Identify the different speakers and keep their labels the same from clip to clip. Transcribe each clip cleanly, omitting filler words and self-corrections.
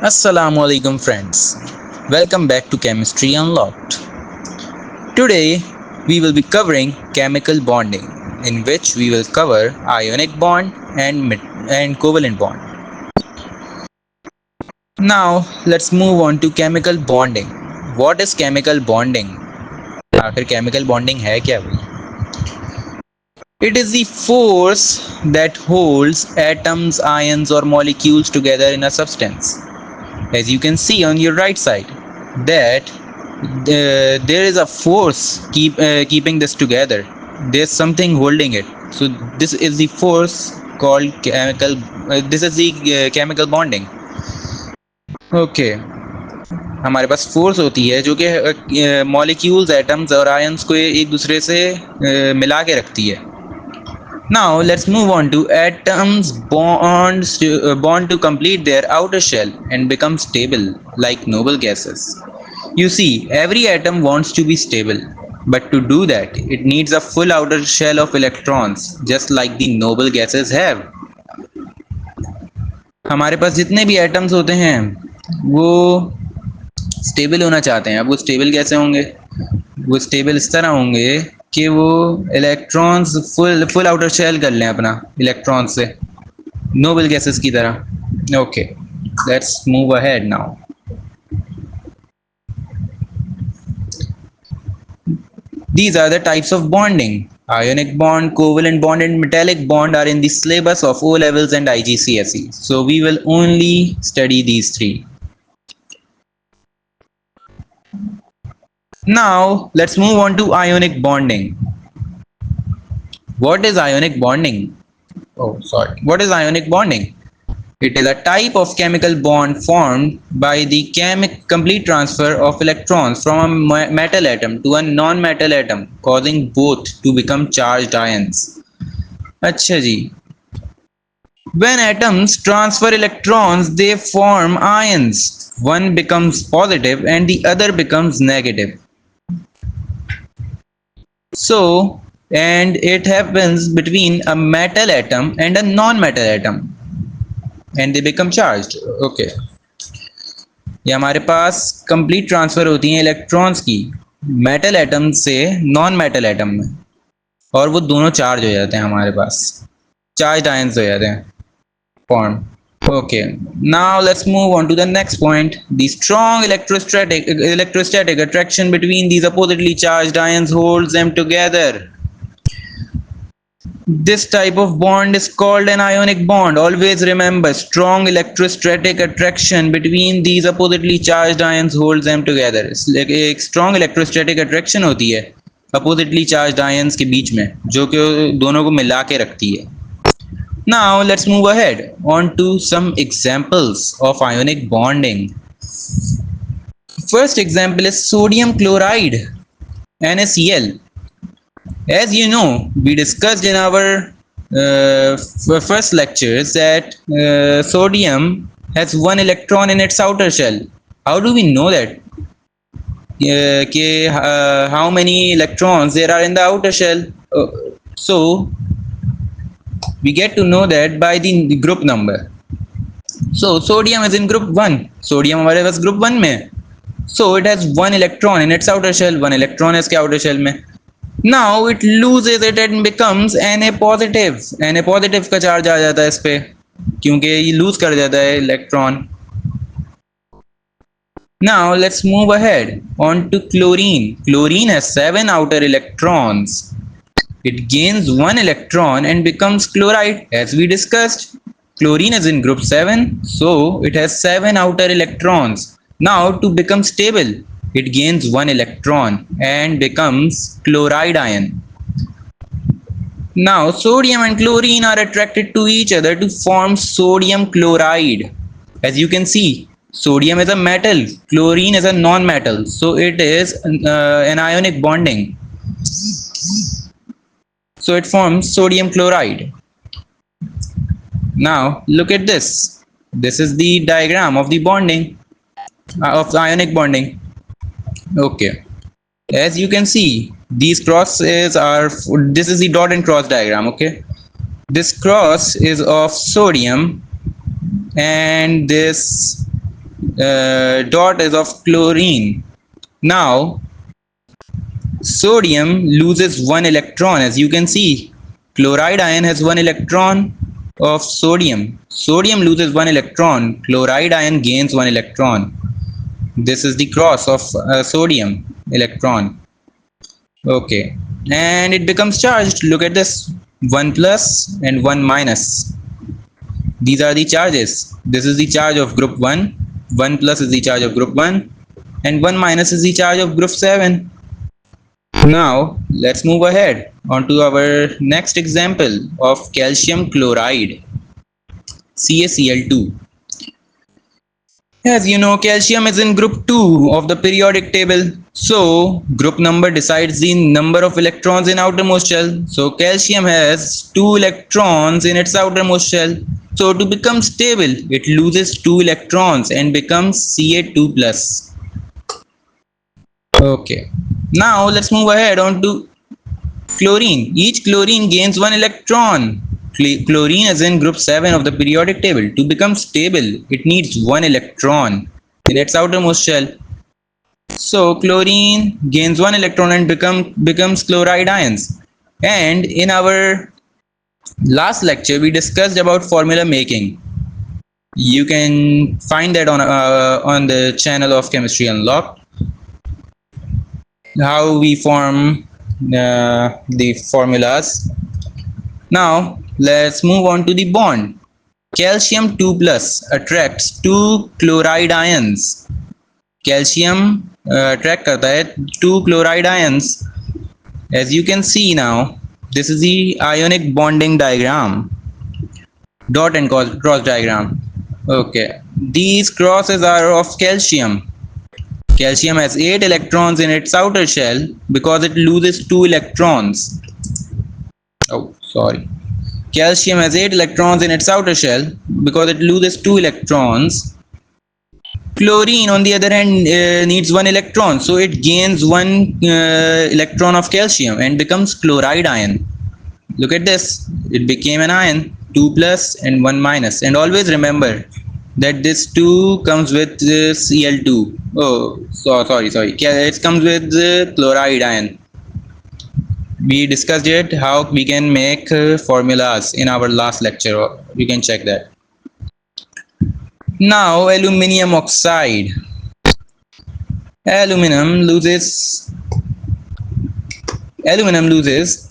Speaker 1: Assalamu alaikum friends. Welcome back to Chemistry Unlocked. Today we will be covering chemical bonding, in which we will cover ionic bond and covalent bond. Now let's move on to chemical bonding. What is chemical bonding? आखिर chemical bonding है क्या भाई? It is the force that holds atoms, ions or molecules together in a substance. As you can see on your right side, that there is a force keeping this together. There's something holding it. So this is the force called chemical. This is the chemical bonding. Okay. हमारे पास force होती है जो कि molecules, atoms और ions को एक दूसरे से मिला के रखती है. Now let's move on to atoms bond to complete their outer shell and become stable like noble gases. You see, every atom wants to be stable, but to do that, it needs a full outer shell of electrons, just like the noble gases have. हमारे पास जितने भी atoms होते हैं वो stable होना चाहते हैं. अब वो स्टेबल कैसे होंगे? वो स्टेबल इस तरह होंगे कि वो इलेक्ट्रॉन्स फुल आउटर शेल कर लें अपना इलेक्ट्रॉन्स से, नोबल गैसेस की तरह. Okay, let's move ahead now. These are the types of bonding. Ionic bond, covalent bond and metallic bond are in the syllabus of O levels and IGCSE. So we will only study these three. Now let's move on to ionic bonding. What is ionic bonding? What is ionic bonding? It is a type of chemical bond formed by the complete transfer of electrons from a metal atom to a non-metal atom, causing both to become charged ions. अच्छा जी. When atoms transfer electrons, they form ions. One becomes positive and the other becomes negative. So, and it happens between a metal atom and a non-metal atom, and they become charged. Okay. ये हमारे पास complete transfer होती हैं electrons की metal atom से non-metal atom में, और वो दोनों charge हो जाते हैं, हमारे पास charged ions हो जाते हैं form. Okay, now let's move on to the next point. The strong electrostatic attraction between these oppositely charged ions holds them together. This type of bond is called an ionic bond. Always remember, strong electrostatic attraction between these oppositely charged ions holds them together. एक strong electrostatic attraction होती है oppositely charged ions के बीच में, जो कि दोनों को मिला के रखती है. Now let's move ahead on to some examples of ionic bonding. First example is sodium chloride, NaCl. As you know, we discussed in our first lectures that sodium has one electron in its outer shell. How do we know that? How many electrons there are in the outer shell? So we get to know that by the group number. So sodium is in group 1. Sodium हमारे पास group 1 में. So it has one electron in its outer shell. One electron है इसके outer shell में. Now it loses it and becomes Na positive. Na positive का charge आ जाता है इस पे, क्योंकि ये lose कर जाता है electron. Now let's move ahead on to chlorine. Chlorine has 7 outer electrons. It gains 1 electron and becomes chloride. As we discussed, chlorine is in group 7, so it has 7 outer electrons. Now to become stable, it gains 1 electron and becomes chloride ion. Now sodium and chlorine are attracted to each other to form sodium chloride. As you can see, sodium is a metal, chlorine is a non-metal, so it is an ionic bonding. So it forms sodium chloride. Now look at this. This is the diagram of the bonding, of the ionic bonding. Okay. As you can see, these crosses are, this is the dot and cross diagram. Okay. This cross is of sodium and this dot is of chlorine. Now sodium loses one electron. As you can see, chloride ion has one electron of sodium. Sodium loses one electron, chloride ion gains one electron. This is the cross of sodium electron. Okay, and it becomes charged. Look at this, 1 plus and 1 minus. These are the charges. This is the charge of group 1, 1 plus is the charge of group 1, and 1 minus is the charge of group 7. Now let's move ahead onto our next example of calcium chloride, CaCl2. As you know, calcium is in group 2 of the periodic table. So group number decides the number of electrons in outermost shell. So calcium has 2 electrons in its outermost shell. So to become stable, it loses 2 electrons and becomes Ca2 plus. Okay. Now let's move ahead on to chlorine. Each chlorine gains 1 electron. Chlorine is in group 7 of the periodic table. To become stable, it needs 1 electron in its outermost shell. So chlorine gains 1 electron and becomes chloride ions. And in our last lecture, we discussed about formula making. You can find that on the channel of Chemistry Unlocked, how we form the formulas. Now let's move on to the bond. Calcium 2 plus attracts 2 chloride ions. Calcium attract करता है 2 chloride ions. As you can see now, this is the ionic bonding diagram, dot and cross diagram. Okay, these crosses are of calcium. Calcium has 8 electrons in its outer shell because it loses 2 electrons. Oh, sorry. Calcium has 8 electrons in its outer shell because it loses 2 electrons. Chlorine, on the other hand, needs 1 electron, so it gains 1 electron of calcium and becomes chloride ion. Look at this, it became an ion, 2 plus and 1 minus. And always remember that this 2 comes with Cl2. Oh, sorry. It comes with chloride ion. We discussed it, how we can make formulas in our last lecture. You can check that. Now aluminium oxide. Aluminum loses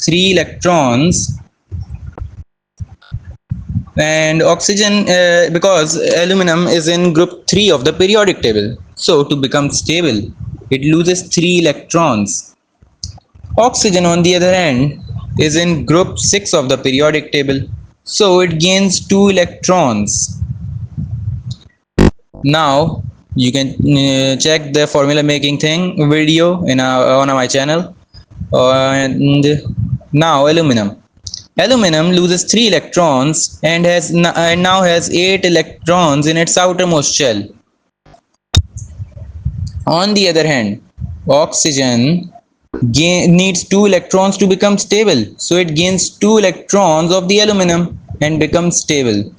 Speaker 1: 3 electrons, and oxygen, because aluminum is in group 3 of the periodic table, so to become stable it loses 3 electrons. Oxygen, on the other hand, is in group 6 of the periodic table, so it gains 2 electrons. Now you can check the formula making thing video on my channel. And now aluminum loses 3 electrons and now has 8 electrons in its outermost shell. On the other hand, oxygen needs 2 electrons to become stable, so it gains 2 electrons of the aluminum and becomes stable.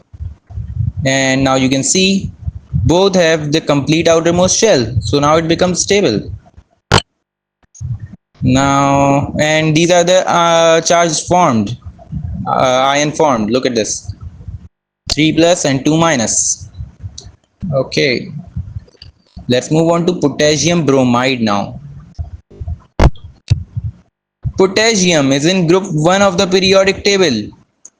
Speaker 1: And now you can see both have the complete outermost shell, so now it becomes stable. Now, and these are the charges formed, ion formed. Look at this, 3 plus and 2 minus. Okay, let's move on to potassium bromide now. Potassium is in group 1 of the periodic table.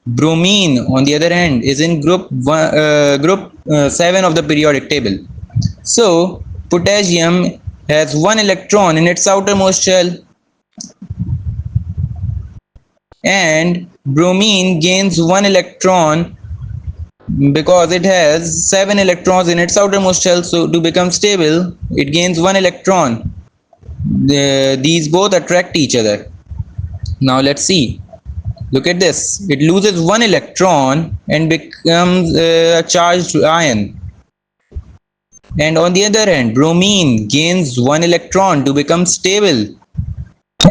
Speaker 1: Bromine, on the other hand, is in group 7 of the periodic table. So potassium has 1 electron in its outermost shell, and bromine gains 1 electron because it has 7 electrons in its outermost shell, so to become stable it gains 1 electron. These both attract each other. Now let's see. Look at this, it loses 1 electron and becomes a charged ion. And on the other hand, bromine gains 1 electron to become stable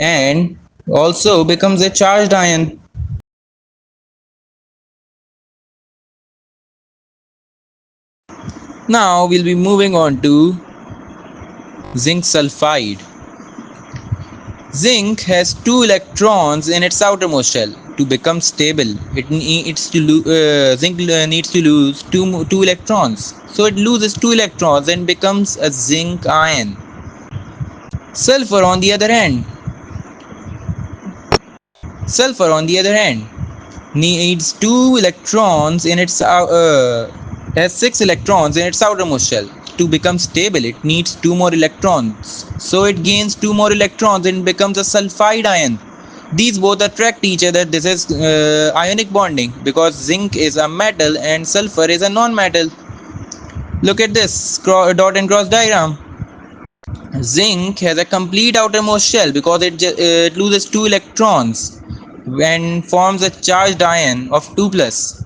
Speaker 1: and also becomes a charged ion. Now we'll be moving on to zinc sulfide. Zinc has 2 electrons in its outermost shell. To become stable, zinc needs to lose two electrons. So it loses 2 electrons and becomes a zinc ion. Sulfur on the other hand, sulfur on the other hand needs 2 electrons in its has 6 electrons in its outermost shell. To become stable, it needs 2 more electrons. So it gains 2 more electrons and becomes a sulfide ion. These both attract each other. This is ionic bonding because zinc is a metal and sulfur is a non-metal. Look at this dot and cross diagram. Zinc has a complete outermost shell because it loses 2 electrons and forms a charged ion of 2 plus.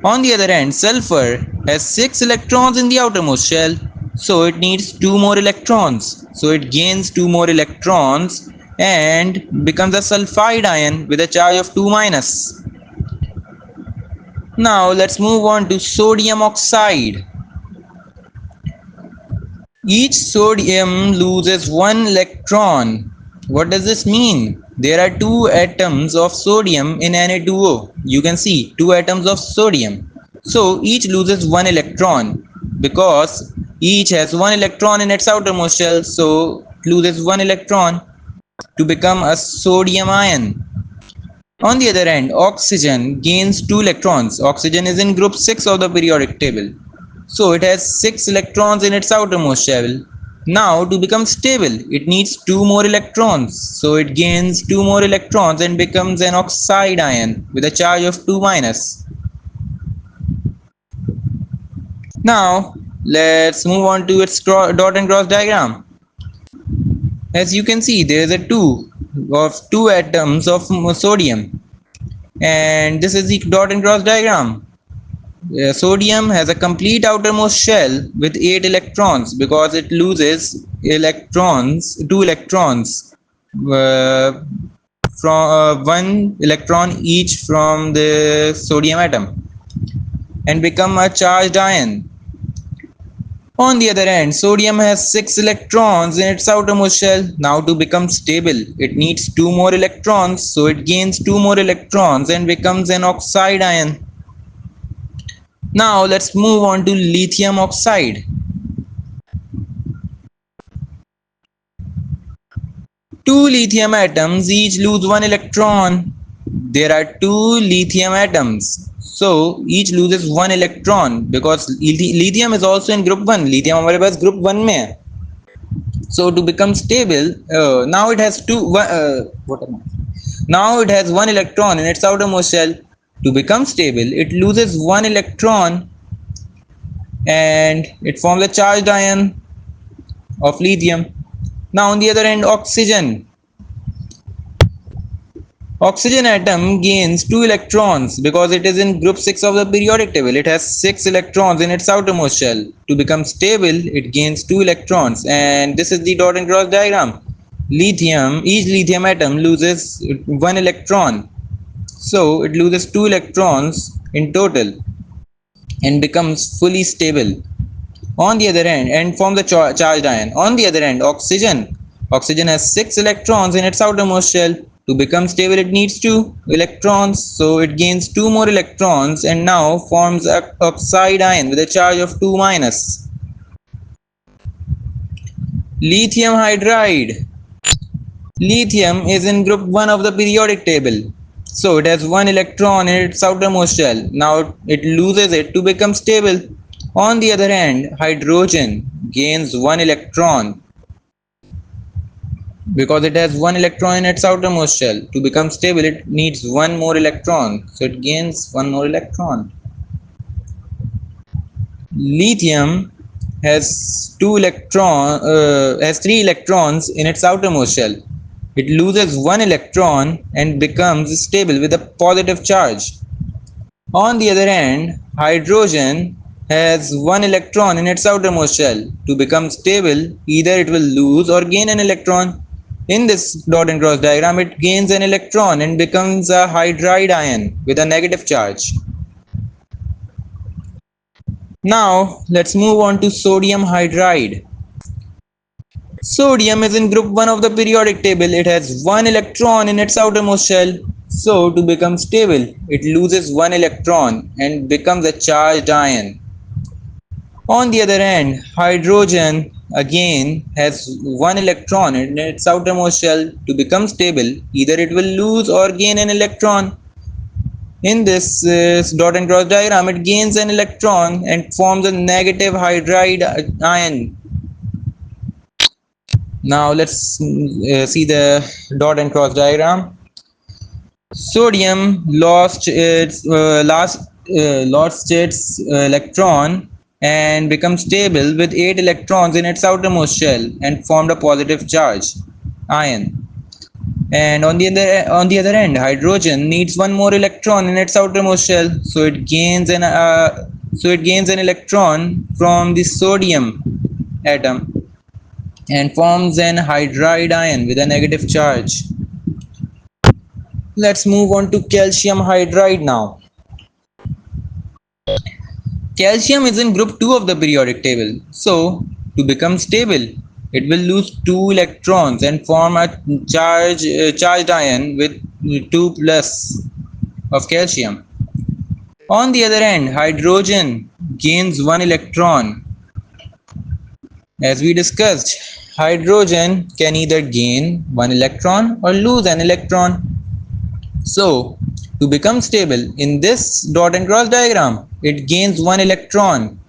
Speaker 1: On the other hand, sulfur has 6 electrons in the outermost shell, so it needs 2 more electrons. So it gains 2 more electrons and becomes a sulfide ion with a charge of 2 minus. Now let's move on to sodium oxide. Each sodium loses one electron. What does this mean? There are two atoms of sodium in Na2O. You can see two atoms of sodium. So each loses one electron because each has one electron in its outermost shell. So it loses one electron to become a sodium ion. On the other hand, oxygen gains 2 electrons. Oxygen is in group 6 of the periodic table. So it has 6 electrons in its outermost shell. Now to become stable, it needs 2 more electrons. So it gains 2 more electrons and becomes an oxide ion with a charge of 2 minus. Now let's move on to its dot and cross diagram. As you can see, there is a 2 atoms of sodium, and this is the dot and cross diagram. Sodium has a complete outermost shell with 8 electrons because it loses 2 electrons from 1 electron each from the sodium atom and become a charged ion. On the other hand, sodium has 6 electrons in its outermost shell. Now to become stable, it needs 2 more electrons, so it gains 2 more electrons and becomes an oxide ion. Now let's move on to lithium oxide. Two lithium atoms each lose one electron. There are 2 lithium atoms, so each loses one electron because lithium is also in group 1. Lithium हमारे पास group 1 में है. So to become stable, now it has now it has one electron in its outermost shell. To become stable, it loses one electron and it forms a charged ion of lithium. Now on the other hand, oxygen atom gains 2 electrons because it is in group 6 of the periodic table. It has 6 electrons in its outermost shell. To become stable, it gains 2 electrons, and this is the dot and cross diagram. Each lithium atom loses 1 electron, so it loses 2 electrons in total and becomes fully stable. On the other hand, and forms a charged ion. On the other hand, oxygen has 6 electrons in its outermost shell. To become stable, it needs 2 electrons, so it gains 2 more electrons and now forms an oxide ion with a charge of 2 minus. Lithium hydride. Lithium is in group 1 of the periodic table, so it has 1 electron in its outermost shell. Now it loses it to become stable. On the other hand, hydrogen gains 1 electron because it has 1 electron in its outermost shell. To become stable, it needs 1 more electron, so it gains 1 more electron. Lithium has 3 electrons in its outermost shell. It loses 1 electron and becomes stable with a positive charge. On the other hand, hydrogen has 1 electron in its outermost shell. To become stable, either it will lose or gain an electron. In this dot and cross diagram, it gains an electron and becomes a hydride ion with a negative charge. Now let's move on to sodium hydride. Sodium is in group 1 of the periodic table. It has one electron in its outermost shell. So to become stable, it loses one electron and becomes a charged ion. On the other hand, hydrogen again has one electron in its outermost shell. To become stable, either it will lose or gain an electron. In this dot and cross diagram, it gains an electron and forms a negative hydride ion. Now let's see the dot and cross diagram. Sodium lost its electron and become stable with 8 electrons in its outermost shell and formed a positive charge ion. And on the other end, hydrogen needs one more electron in its outermost shell, so it gains an electron from the sodium atom and forms an hydride ion with a negative charge. Let's move on to calcium hydride now. Calcium is in group 2 of the periodic table. So, to become stable, it will lose 2 electrons and form a charged ion with 2 plus of calcium. On the other hand, hydrogen gains 1 electron. As we discussed, hydrogen can either gain 1 electron or lose an electron. So, to become stable, in this dot and cross diagram, it gains 1 electron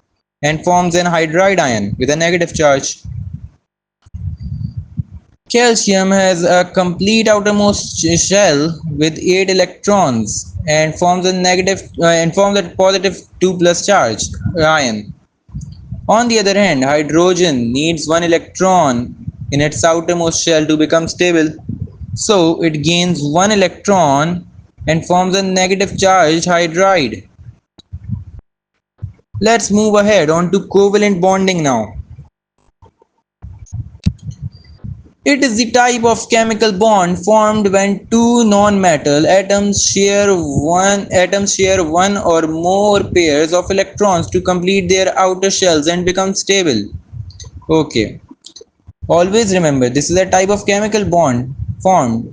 Speaker 1: and forms an hydride ion with a negative charge. Calcium has a complete outermost shell with 8 electrons and forms a positive 2 plus charge ion. On the other hand, hydrogen needs 1 electron in its outermost shell to become stable. So it gains 1 electron and forms a negative charged hydride. Let's move ahead on to covalent bonding now. It is the type of chemical bond formed when two non-metal atoms share one or more pairs of electrons to complete their outer shells and become stable. Okay. Always remember, this is a type of chemical bond formed.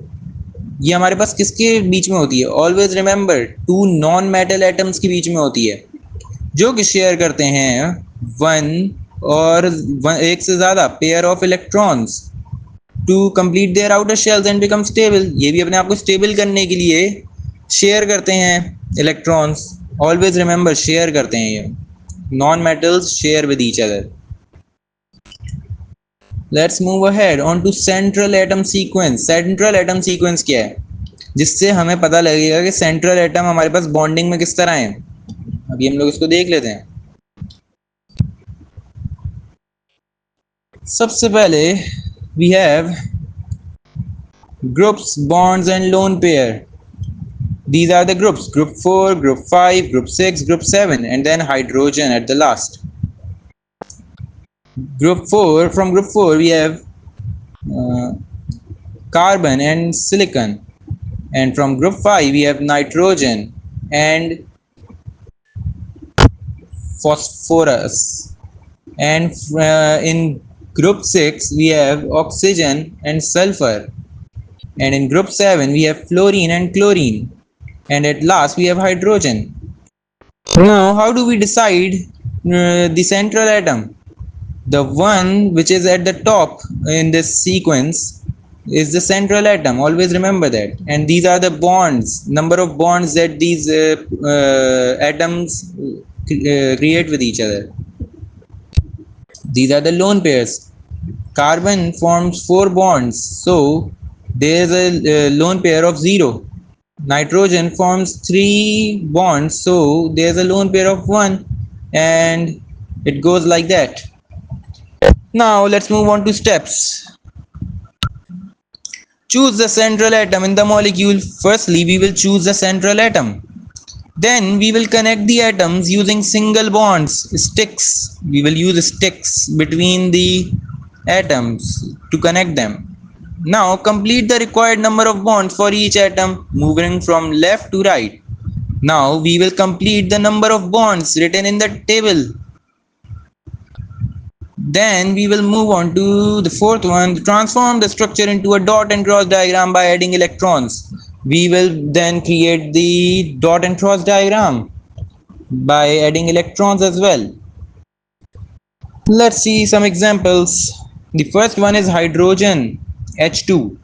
Speaker 1: ये हमारे पास किसके बीच में होती है? Always remember, two non-metal atoms के बीच में होती है, जो कि शेयर करते हैं एक से ज़्यादा pair of electrons to complete their outer shells and become stable. ये भी अपने आप को स्टेबल करने के लिए शेयर करते हैं इलेक्ट्रॉन्स. ऑलवेज रिमेंबर, शेयर करते हैं ये. Non metals share with each other. Let's move ahead on to central atom sequence. Central atom sequence क्या है, जिससे हमें पता लगेगा कि सेंट्रल एटम हमारे पास बॉन्डिंग में किस तरह है. अभी हम लोग इसको देख लेते हैं. सबसे पहले we have groups, bonds and lone pair. These are the groups: group 4, group 5, group 6, group 7, and then hydrogen at the last. From group 4 we have carbon and silicon, and from group 5 we have nitrogen and phosphorus, and in group 6 we have oxygen and sulfur, and in group 7 we have fluorine and chlorine, and at last we have hydrogen. Now how do we decide the central atom? The one which is at the top in this sequence is the central atom. Always remember that. And these are the bonds, number of bonds that these atoms create with each other. These are the lone pairs. Carbon forms 4 bonds, so there is a lone pair of 0. Nitrogen forms 3 bonds, so there is a lone pair of 1, and it goes like that. Now let's move on to steps. Choose the central atom in the molecule. Firstly, we will choose the central atom. Then we will connect the atoms using single bonds, sticks. We will use sticks between the atoms to connect them. Now complete the required number of bonds for each atom, moving from left to right. Now we will complete the number of bonds written in the table. Then we will move on to the fourth one, transform the structure into a dot and cross diagram by adding electrons. We will then create the dot and cross diagram by adding electrons as well. Let's see some examples. The first one is hydrogen, H2.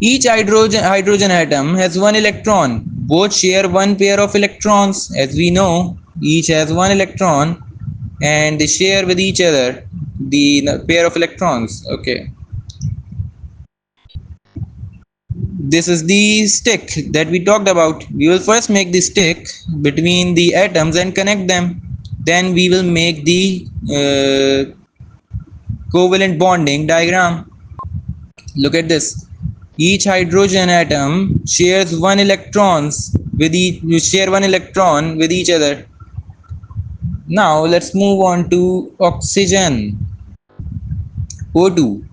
Speaker 1: Each hydrogen atom has one electron. Both share one pair of electrons. As we know, each has one electron and they share with each other the pair of electrons. Okay. This is the stick that we talked about. We will first make the stick between the atoms and connect them. Then we will make the covalent bonding diagram. Look at this. Each hydrogen atom shares one electrons with share one electron with each other. Now let's move on to oxygen, O2.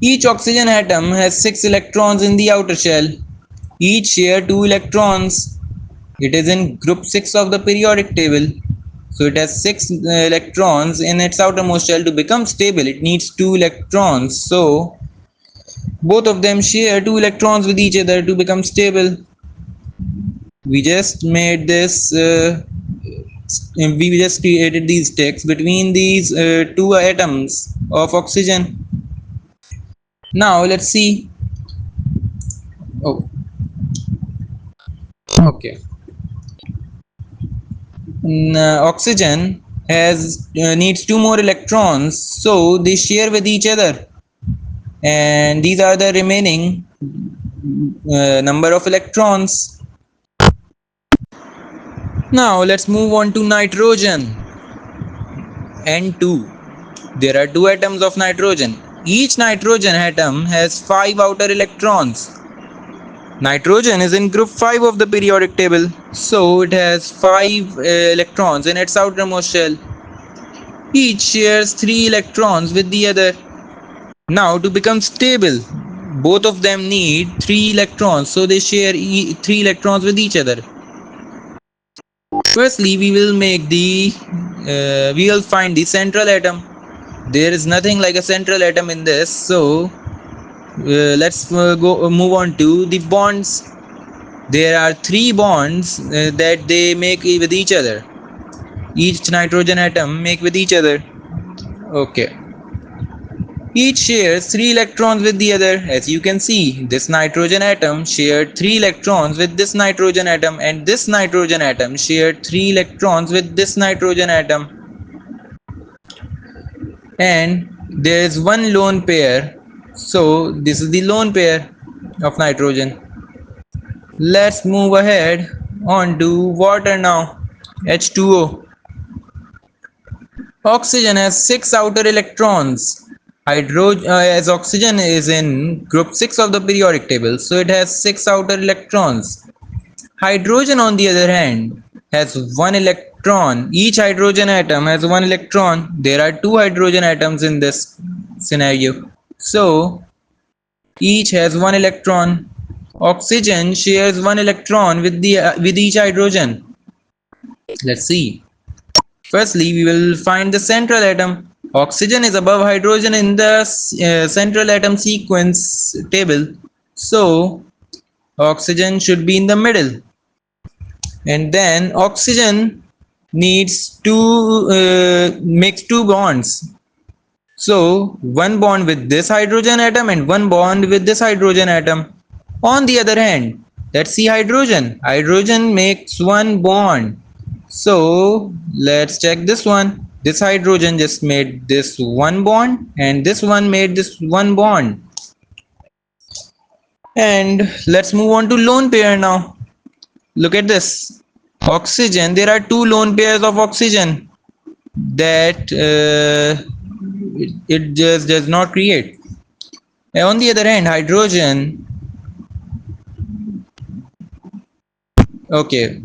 Speaker 1: Each oxygen atom has 6 electrons in the outer shell. Each share 2 electrons. It is in group 6 of the periodic table. So it has 6 electrons in its outermost shell. To become stable, it needs 2 electrons. So both of them share 2 electrons with each other to become stable. We just made this we just created these sticks between these two atoms of oxygen. Now let's see. Oh, okay. Oxygen has needs 2 more electrons, so they share with each other, and these are the remaining number of electrons. Now let's move on to nitrogen, N2. There are 2 atoms of nitrogen. Each nitrogen atom has 5 outer electrons. Nitrogen is in group 5 of the periodic table, so it has 5 electrons in its outermost shell. Each shares 3 electrons with the other. Now to become stable, both of them need 3 electrons, so they share 3 electrons with each other. Firstly, we will find the central atom. There is nothing like a central atom in this, so let's move on to the bonds. There are 3 bonds that they make with each other. Each nitrogen atom make with each other. Okay. Each shares 3 electrons with the other. As you can see, this nitrogen atom shared 3 electrons with this nitrogen atom, and this nitrogen atom shared 3 electrons with this nitrogen atom. And there is one lone pair, so this is the lone pair of nitrogen. Let's move ahead on to water now, H2O. Oxygen has 6 outer electrons. As oxygen is in group 6 of the periodic table, so it has 6 outer electrons. Hydrogen, on the other hand, has 1 electron. Each hydrogen atom has 1 electron. There are 2 hydrogen atoms in this scenario, so each has 1 electron. Oxygen shares 1 electron with each hydrogen. Let's see. Firstly, we will find the central atom. Oxygen is above hydrogen in the central atom sequence table, so oxygen should be in the middle. And then oxygen needs to makes 2 bonds. So one bond with this hydrogen atom and one bond with this hydrogen atom. On the other hand, let's see hydrogen. Hydrogen makes 1 bond. So let's check this one. This hydrogen just made this 1 bond, and this one made this 1 bond. And let's move on to lone pair now. Look at this. Oxygen, there are 2 lone pairs of oxygen that it just does not create. And on the other hand, hydrogen. Okay.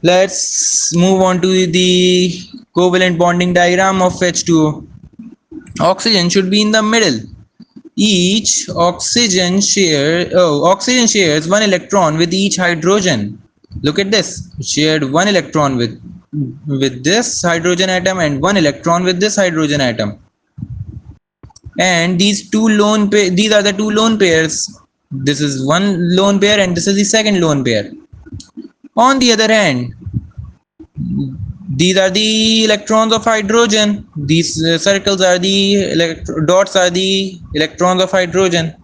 Speaker 1: Let's move on to the covalent bonding diagram of H2O. Oxygen should be in the middle. Each oxygen shares 1 electron with each hydrogen. Look at this. It shared 1 electron with with this hydrogen atom and 1 electron with this hydrogen atom. And these these are the two lone pairs. This is one lone pair and this is the second lone pair. On the other hand, these are the electrons of hydrogen. These circles are the dots are the electrons of hydrogen.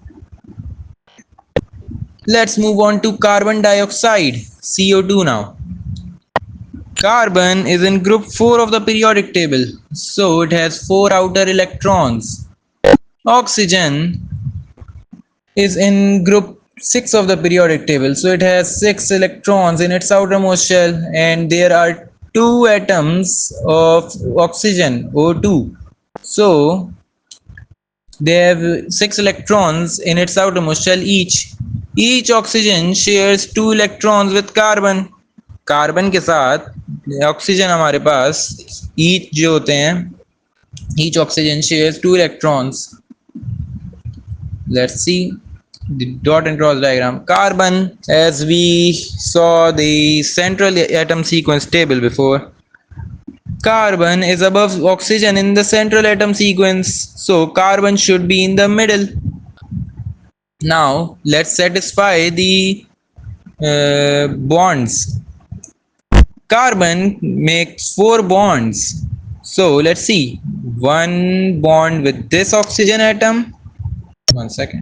Speaker 1: Let's move on to carbon dioxide, CO2 now. Carbon is in group 4 of the periodic table, so it has 4 outer electrons. Oxygen is in group 6 of the periodic table, so it has 6 electrons in its outermost shell, and there are 2 atoms of oxygen, O2. So they have 6 electrons in its outermost shell each. Each oxygen shares 2 electrons with carbon. Carbon के साथ oxygen हमारे पास each जो होते हैं, each oxygen shares 2 electrons. Let's see the dot and cross diagram. Carbon, as we saw the central atom sequence table before, carbon is above oxygen in the central atom sequence, so carbon should be in the middle. Now let's satisfy the bonds. Carbon makes 4 bonds, so let's see. One bond with this oxygen atom,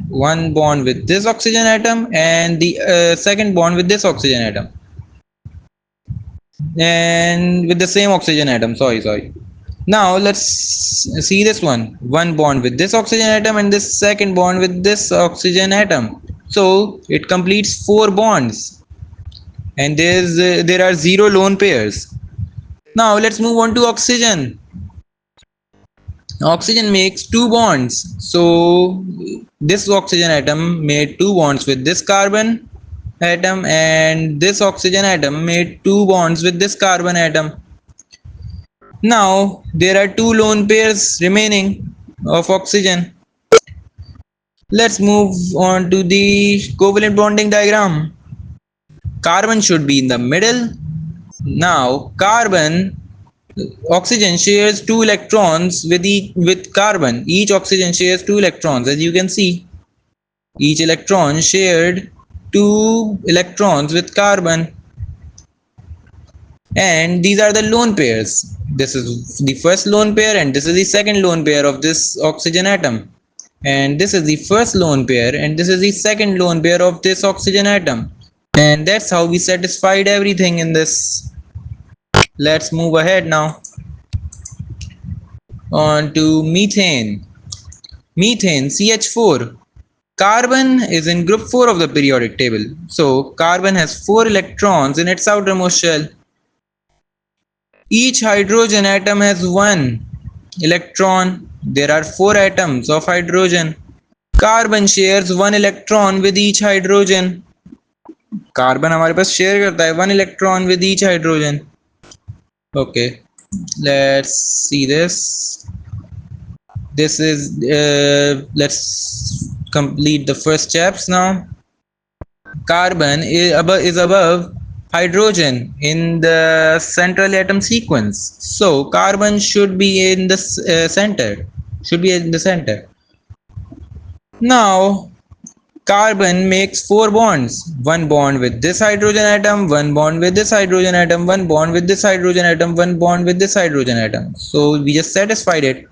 Speaker 1: one bond with this oxygen atom, and the second bond with this oxygen atom, and with the same oxygen atom. Sorry. Now let's see this one bond with this oxygen atom and this second bond with this oxygen atom, so it completes 4 bonds, and there are 0 lone pairs. Now let's move on to oxygen. Oxygen makes 2 bonds, so this oxygen atom made 2 bonds with this carbon atom, and this oxygen atom made 2 bonds with this carbon atom. Now there are 2 lone pairs remaining of oxygen. Let's move on to the covalent bonding diagram. Carbon should be in the middle. Now oxygen shares 2 electrons with carbon. Each oxygen shares 2 electrons, as you can see. Each electron shared 2 electrons with carbon. And these are the lone pairs. This is the first lone pair and this is the second lone pair of this oxygen atom. And this is the first lone pair and this is the second lone pair of this oxygen atom. And that's how we satisfied everything in this. Let's move ahead now on to methane. Methane, CH4. Carbon is in group 4 of the periodic table. So carbon has 4 electrons in its outermost shell. Each hydrogen atom has 1 electron. There are 4 atoms of hydrogen. Carbon shares 1 electron with each hydrogen. Carbon हमारे पास share करता है 1 electron with each hydrogen. Okay, let's see this. This is let's complete the first steps now. Carbon is above hydrogen in the central atom sequence, so carbon should be in the center. Now carbon makes 4 bonds. 1 bond with this hydrogen atom, 1 bond with this hydrogen atom, 1 bond with this hydrogen atom, 1 bond with this hydrogen atom. So we just satisfied it.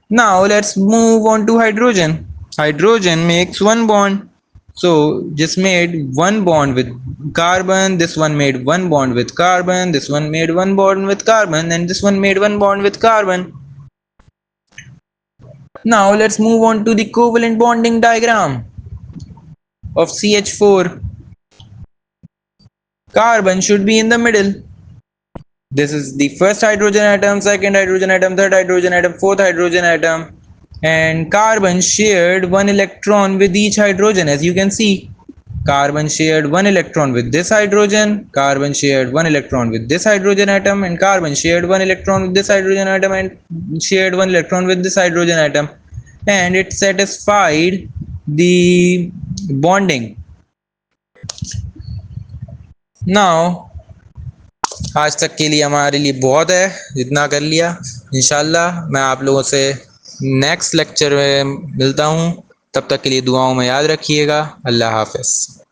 Speaker 1: Now let's move on to hydrogen. Hydrogen makes 1 bond. So just made 1 bond with carbon, this one made 1 bond with carbon, this one made 1 bond with carbon, and this one made 1 bond with carbon. Now let's move on to the covalent bonding diagram of CH4. Carbon should be in the middle. This is the first hydrogen atom, second hydrogen atom, third hydrogen atom, fourth hydrogen atom, and carbon shared 1 electron with each hydrogen. As you can see, carbon shared 1 electron with this hydrogen, carbon shared 1 electron with this hydrogen atom, and carbon shared 1 electron with this hydrogen atom and shared 1 electron with this hydrogen atom, and it satisfied the bonding. Now आज तक के लिए हमारे लिए बहुत है, जितना कर लिया। इंशाल्लाह मैं आप लोगों से नेक्स्ट लेक्चर में मिलता हूँ। तब तक के लिए दुआओं में याद रखिएगा। अल्लाह हाफ़िज़।